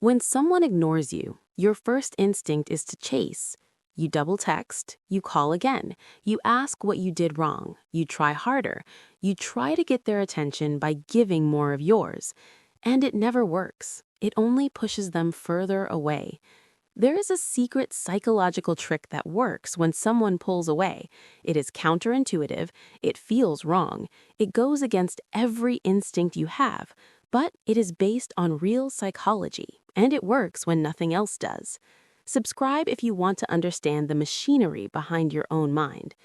When someone ignores you, your first instinct is to chase. You double text, you call again, you ask what you did wrong, you try harder, you try to get their attention by giving more of yours. And it never works. It only pushes them further away. There is a secret psychological trick that works when someone pulls away. It is counterintuitive, it feels wrong, it goes against every instinct you have, but it is based on real psychology, and it works when nothing else does. Subscribe if you want to understand the machinery behind your own mind.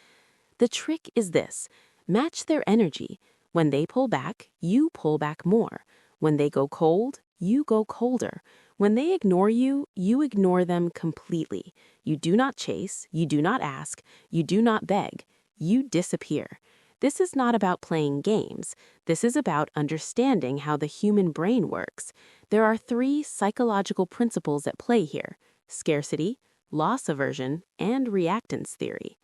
The trick is this: match their energy. When they pull back, you pull back more. When they go cold, you go colder. When they ignore you, you ignore them completely. You do not chase, you do not ask, you do not beg. You disappear. This is not about playing games. This is about understanding how the human brain works. There are 3 psychological principles at play here: scarcity, loss aversion, and reactance theory.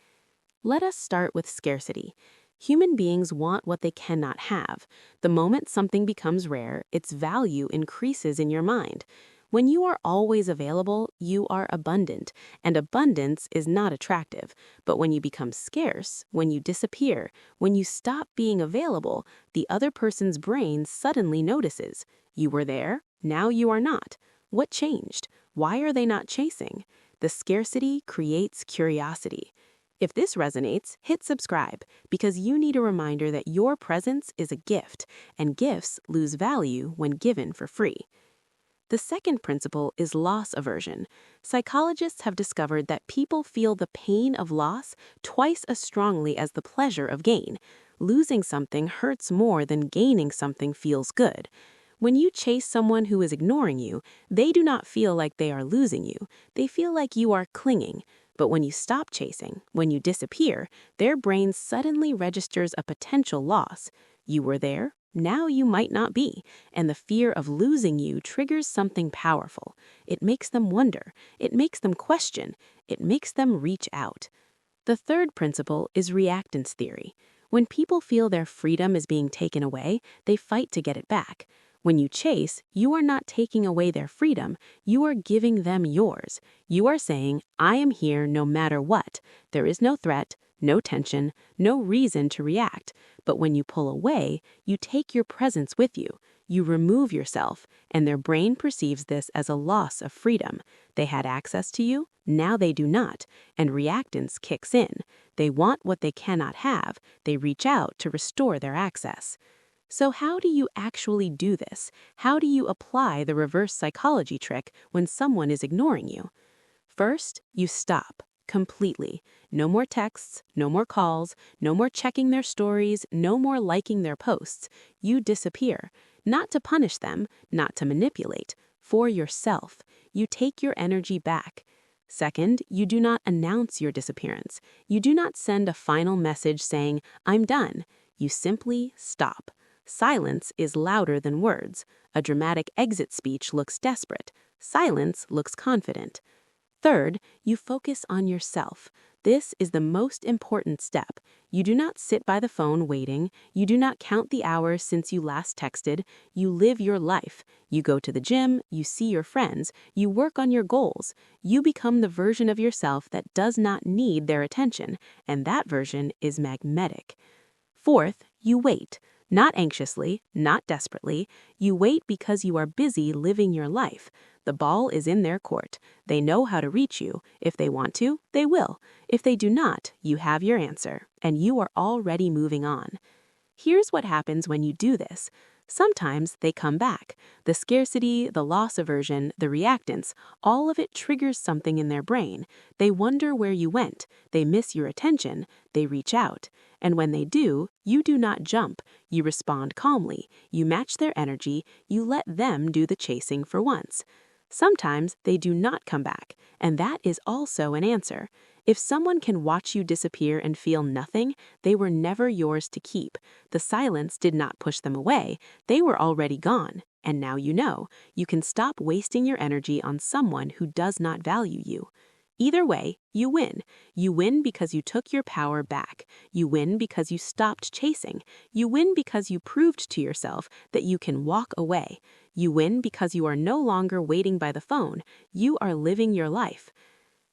Let us start with scarcity. Human beings want what they cannot have. The moment something becomes rare, its value increases in your mind. When you are always available, you are abundant, and abundance is not attractive. But when you become scarce, when you disappear, when you stop being available, the other person's brain suddenly notices. You were there, now you are not. What changed? Why are they not chasing? The scarcity creates curiosity. If this resonates, hit subscribe, because you need a reminder that your presence is a gift, and gifts lose value when given for free. The second principle is loss aversion. Psychologists have discovered that people feel the pain of loss twice as strongly as the pleasure of gain. Losing something hurts more than gaining something feels good. When you chase someone who is ignoring you, they do not feel like they are losing you. They feel like you are clinging. But when you stop chasing, when you disappear, their brain suddenly registers a potential loss. You were there, now you might not be, and the fear of losing you triggers something powerful. It makes them wonder, it makes them question, it makes them reach out. The third principle is reactance theory. When people feel their freedom is being taken away, they fight to get it back. When you chase, you are not taking away their freedom, you are giving them yours. You are saying, I am here no matter what. There is no threat, no tension, no reason to react. But when you pull away, you take your presence with you. You remove yourself, and their brain perceives this as a loss of freedom. They had access to you, now they do not, and reactance kicks in. They want what they cannot have. They reach out to restore their access. So how do you actually do this? How do you apply the reverse psychology trick when someone is ignoring you? First, you stop completely. No more texts, no more calls, no more checking their stories, no more liking their posts. You disappear, not to punish them, not to manipulate, for yourself. You take your energy back. Second, you do not announce your disappearance. You do not send a final message saying, I'm done. You simply stop. Silence is louder than words. A dramatic exit speech looks desperate. Silence looks confident. Third, you focus on yourself. This is the most important step. You do not sit by the phone waiting. You do not count the hours since you last texted. You live your life. You go to the gym, you see your friends, you work on your goals. You become the version of yourself that does not need their attention, and that version is magnetic. Fourth, you wait. Not anxiously, not desperately. You wait because you are busy living your life. The ball is in their court. They know how to reach you. If they want to, they will. If they do not, you have your answer, and you are already moving on. Here's what happens when you do this. Sometimes they come back. The scarcity, the loss aversion, the reactance, all of it triggers something in their brain. They wonder where you went. They miss your attention. They reach out. And when they do, you do not jump. You respond calmly. You match their energy. You let them do the chasing for once. Sometimes they do not come back, and that is also an answer. If someone can watch you disappear and feel nothing, they were never yours to keep. The silence did not push them away. They were already gone. And now you know. You can stop wasting your energy on someone who does not value you. Either way, you win. You win because you took your power back. You win because you stopped chasing. You win because you proved to yourself that you can walk away. You win because you are no longer waiting by the phone. You are living your life.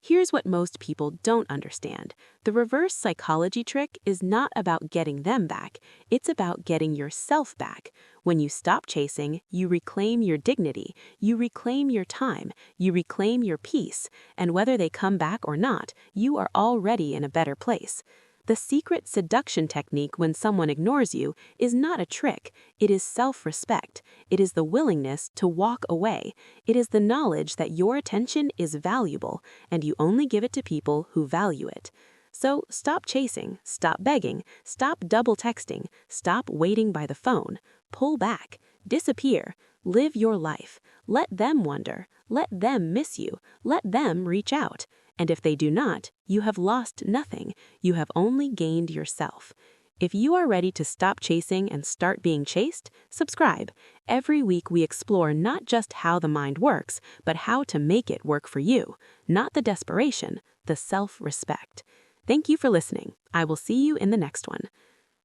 Here's what most people don't understand. The reverse psychology trick is not about getting them back. It's about getting yourself back. When you stop chasing, you reclaim your dignity, you reclaim your time, you reclaim your peace, and whether they come back or not, you are already in a better place. The secret seduction technique when someone ignores you is not a trick. It is self-respect. It is the willingness to walk away. It is the knowledge that your attention is valuable, and you only give it to people who value it. So stop chasing, stop begging, stop double texting, stop waiting by the phone. Pull back, disappear, live your life. Let them wonder, let them miss you, let them reach out. And if they do not, you have lost nothing. You have only gained yourself. If you are ready to stop chasing and start being chased, subscribe. Every week we explore not just how the mind works, but how to make it work for you. Not the desperation, the self-respect. Thank you for listening. I will see you in the next one.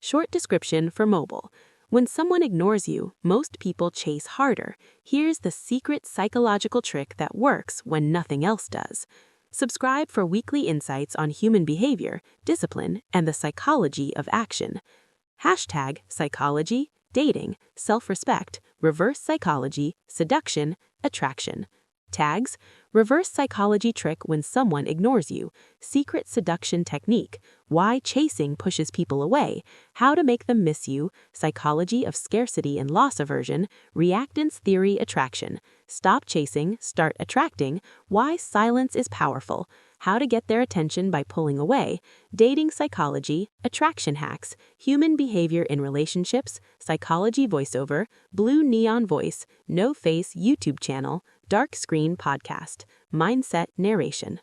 Short description for mobile. When someone ignores you, most people chase harder. Here's the secret psychological trick that works when nothing else does. Subscribe for weekly insights on human behavior, discipline, and the psychology of action. #psychology, dating, self-respect, reverse psychology, seduction, attraction. Tags: reverse psychology trick when someone ignores you, secret seduction technique, why chasing pushes people away, how to make them miss you, psychology of scarcity and loss aversion, reactance theory attraction, stop chasing, start attracting, why silence is powerful, how to get their attention by pulling away, dating psychology, attraction hacks, human behavior in relationships, psychology voiceover, blue neon voice, no face YouTube channel, dark screen podcast, mindset narration.